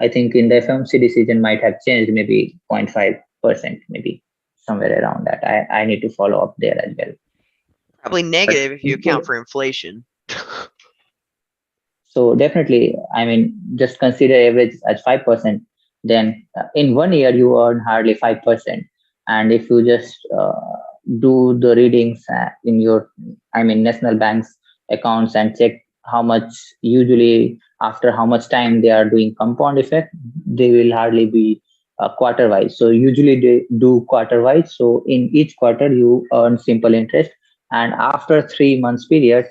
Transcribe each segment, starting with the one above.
I think in the FMC decision might have changed maybe 0.5%, maybe somewhere around that. I need to follow up there as well. Probably But negative if you account for inflation. so definitely, I mean, just consider average as 5%. Then in 1 year you earn hardly 5%. And if you just do the readings in your, I mean, national banks accounts and check how much usually after how much time they are doing compound effect, they will hardly be quarter wise. So usually they do quarter wise. So in each quarter you earn simple interest, and after 3 months period,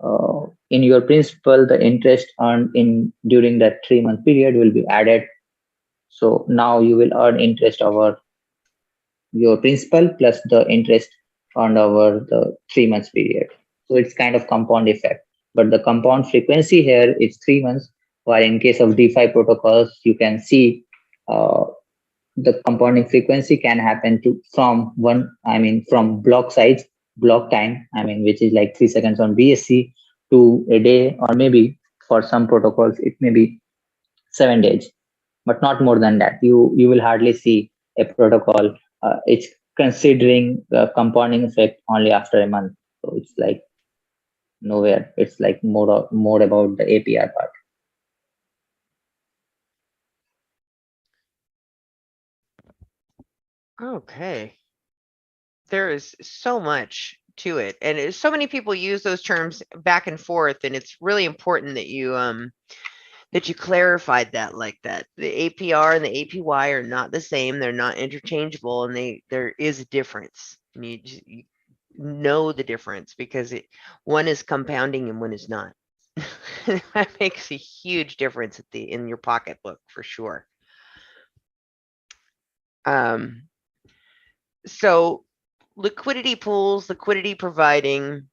uh, in your principal, the interest earned in during that 3 month period will be added. So now you will earn interest over your principal plus the interest earned over the 3 months period. So it's kind of compound effect. But the compound frequency here is 3 months, while in case of DeFi protocols, you can see uh, the compounding frequency can happen to from one, I mean, from block size, block time, I mean, which is like 3 seconds on BSC to a day, or maybe for some protocols, it may be 7 days, but not more than that. You will hardly see a protocol. It's considering the compounding effect only after a month. So it's like nowhere. It's like more about the APR part. Okay. There is so much to it, and so many people use those terms back and forth, and it's really important that you clarified that like that. The APR and the APY are not the same. They're not interchangeable, and there is a difference. You know the difference because one is compounding and one is not. That makes a huge difference in your pocketbook for sure. So liquidity pools, liquidity providing,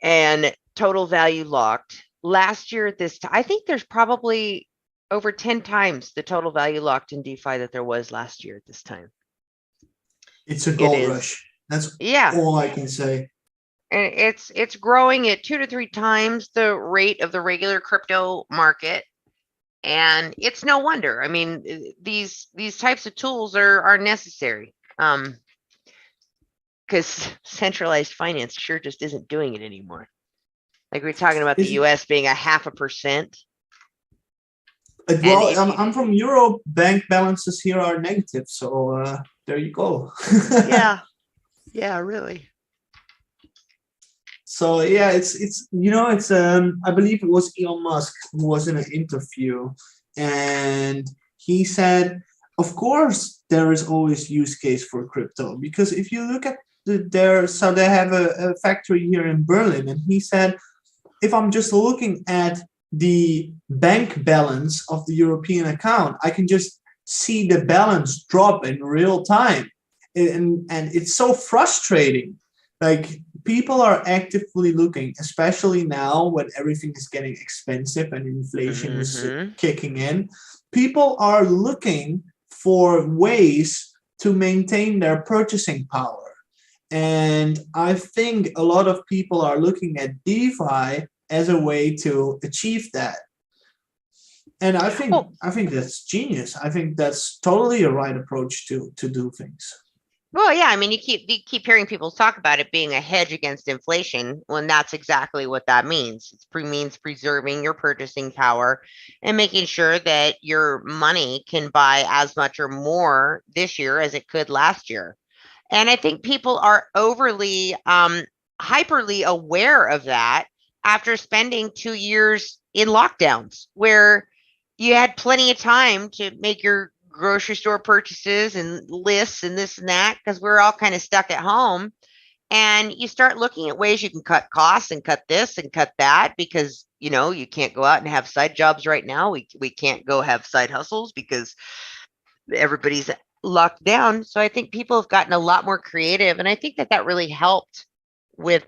and total value locked. Last year at this time, I think there's probably over 10 times the total value locked in DeFi that there was last year at this time. It's a gold rush. That's all I can say. And it's growing at 2 to 3 times the rate of the regular crypto market. And it's no wonder. I mean, these types of tools are necessary. Because centralized finance sure just isn't doing it anymore. Like we're talking about the US being 0.5%. Well, I'm from Europe. Bank balances here are negative, so there you go. Yeah, really. So yeah, it's I believe it was Elon Musk who was in an interview, and he said, of course there is always use case for crypto, because if you look at they have a factory here in Berlin, and he said, if I'm just looking at the bank balance of the European account, I can just see the balance drop in real time. And it's so frustrating. Like, people are actively looking, especially now when everything is getting expensive and inflation is kicking in. People are looking for ways to maintain their purchasing power. And I think a lot of people are looking at DeFi as a way to achieve that. And I think that's genius. I think that's totally a right approach to do things. Well, yeah, I mean, you keep hearing people talk about it being a hedge against inflation, when that's exactly what that means. It means preserving your purchasing power and making sure that your money can buy as much or more this year as it could last year. And I think people are overly, hyperly aware of that after spending 2 years in lockdowns, where you had plenty of time to make your grocery store purchases and lists and this and that, because we're all kind of stuck at home. And you start looking at ways you can cut costs and cut this and cut that, because you can't go out and have side jobs right now. We can't go have side hustles because everybody's locked down. So I think people have gotten a lot more creative, and I think that really helped with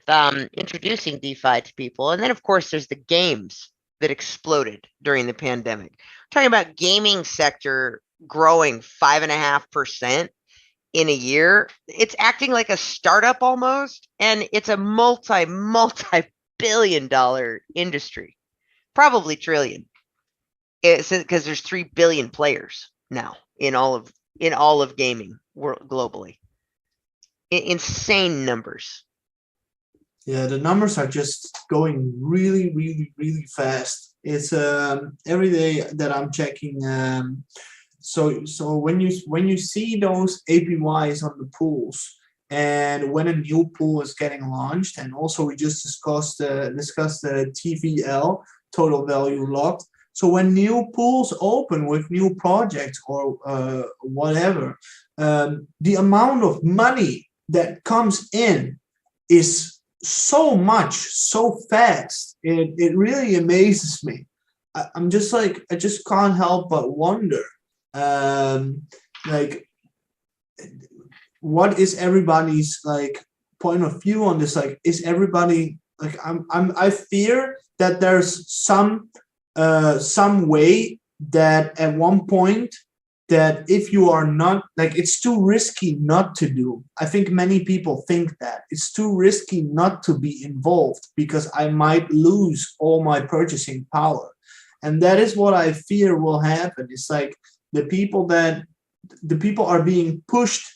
introducing DeFi to people. And then of course there's the games that exploded during the pandemic. We're talking about gaming sector growing 5.5% in a year. It's acting like a startup almost, and it's a multi-billion-dollar industry, probably trillion. It's because there's 3 billion players now in all of gaming globally. Insane numbers. Yeah, the numbers are just going really, really, really fast. It's every day that I'm checking. So when you see those APYs on the pools, and when a new pool is getting launched, and also we just discussed the TVL, total value locked. So when new pools open with new projects or whatever, the amount of money that comes in is so much, so fast. It really amazes me. I'm just like, I just can't help but wonder, like, what is everybody's like point of view on this? Like, is everybody like, I fear that there's some way that at one point, that if you are not, like, it's too risky not to do. I think many people think that it's too risky not to be involved because I might lose all my purchasing power. And that is what I fear will happen. It's like the people are being pushed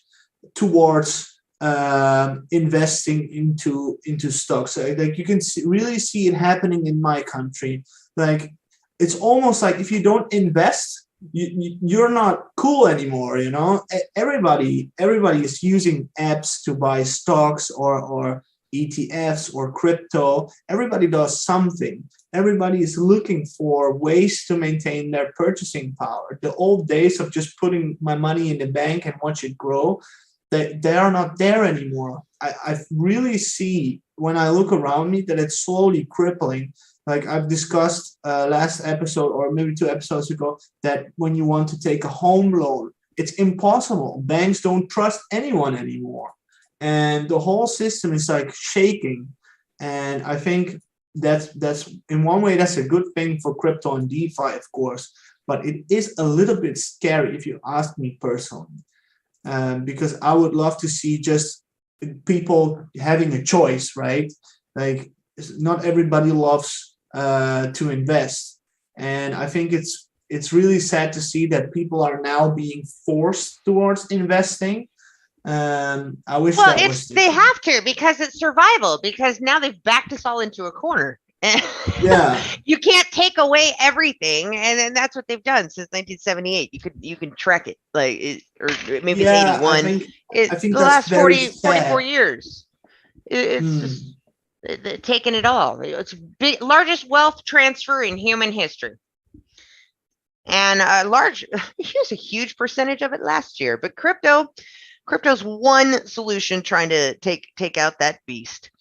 towards investing into stocks. Like you can really see it happening in my country. Like, it's almost like if you don't invest, you're not cool anymore. You know, everybody is using apps to buy stocks or ETFs or crypto. Everybody does something. Everybody is looking for ways to maintain their purchasing power. The old days of just putting my money in the bank and watch it grow, they are not there anymore. I really see when I look around me that it's slowly crippling. Like I've discussed last episode or maybe 2 episodes ago, that when you want to take a home loan, it's impossible. Banks don't trust anyone anymore. And the whole system is like shaking. And I think that's in one way, that's a good thing for crypto and DeFi, of course. But it is a little bit scary if you ask me personally. Because I would love to see just people having a choice, right? Like, not everybody loves to invest, and I think it's really sad to see that people are now being forced towards investing. I wish well, that was they have to, because it's survival, because now they've backed us all into a corner. Yeah. You can't take away everything, and that's what they've done since 1978. You can track it, like or maybe it's 81. I think the that's last 40 very sad. 44 years. It's just taking it all. It's largest wealth transfer in human history, and here's a huge percentage of it last year. But crypto's one solution trying to take out that beast.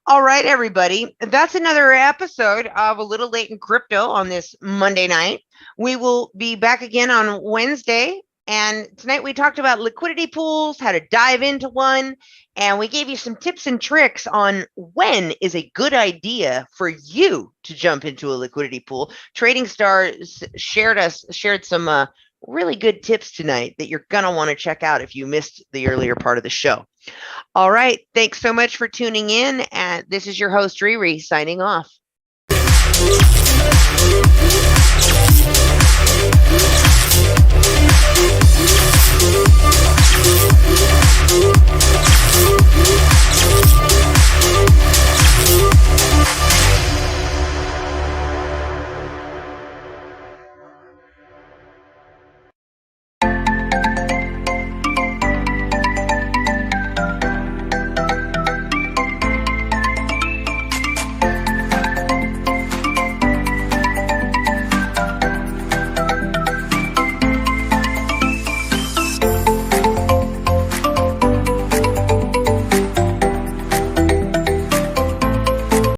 All right, everybody, that's another episode of A Little Late in Crypto on this Monday night. We will be back again on Wednesday. And tonight we talked about liquidity pools, how to dive into one, and we gave you some tips and tricks on when is a good idea for you to jump into a liquidity pool. Trading Star shared some really good tips tonight that you're going to want to check out if you missed the earlier part of the show. All right. Thanks so much for tuning in. And this is your host, Riri, signing off.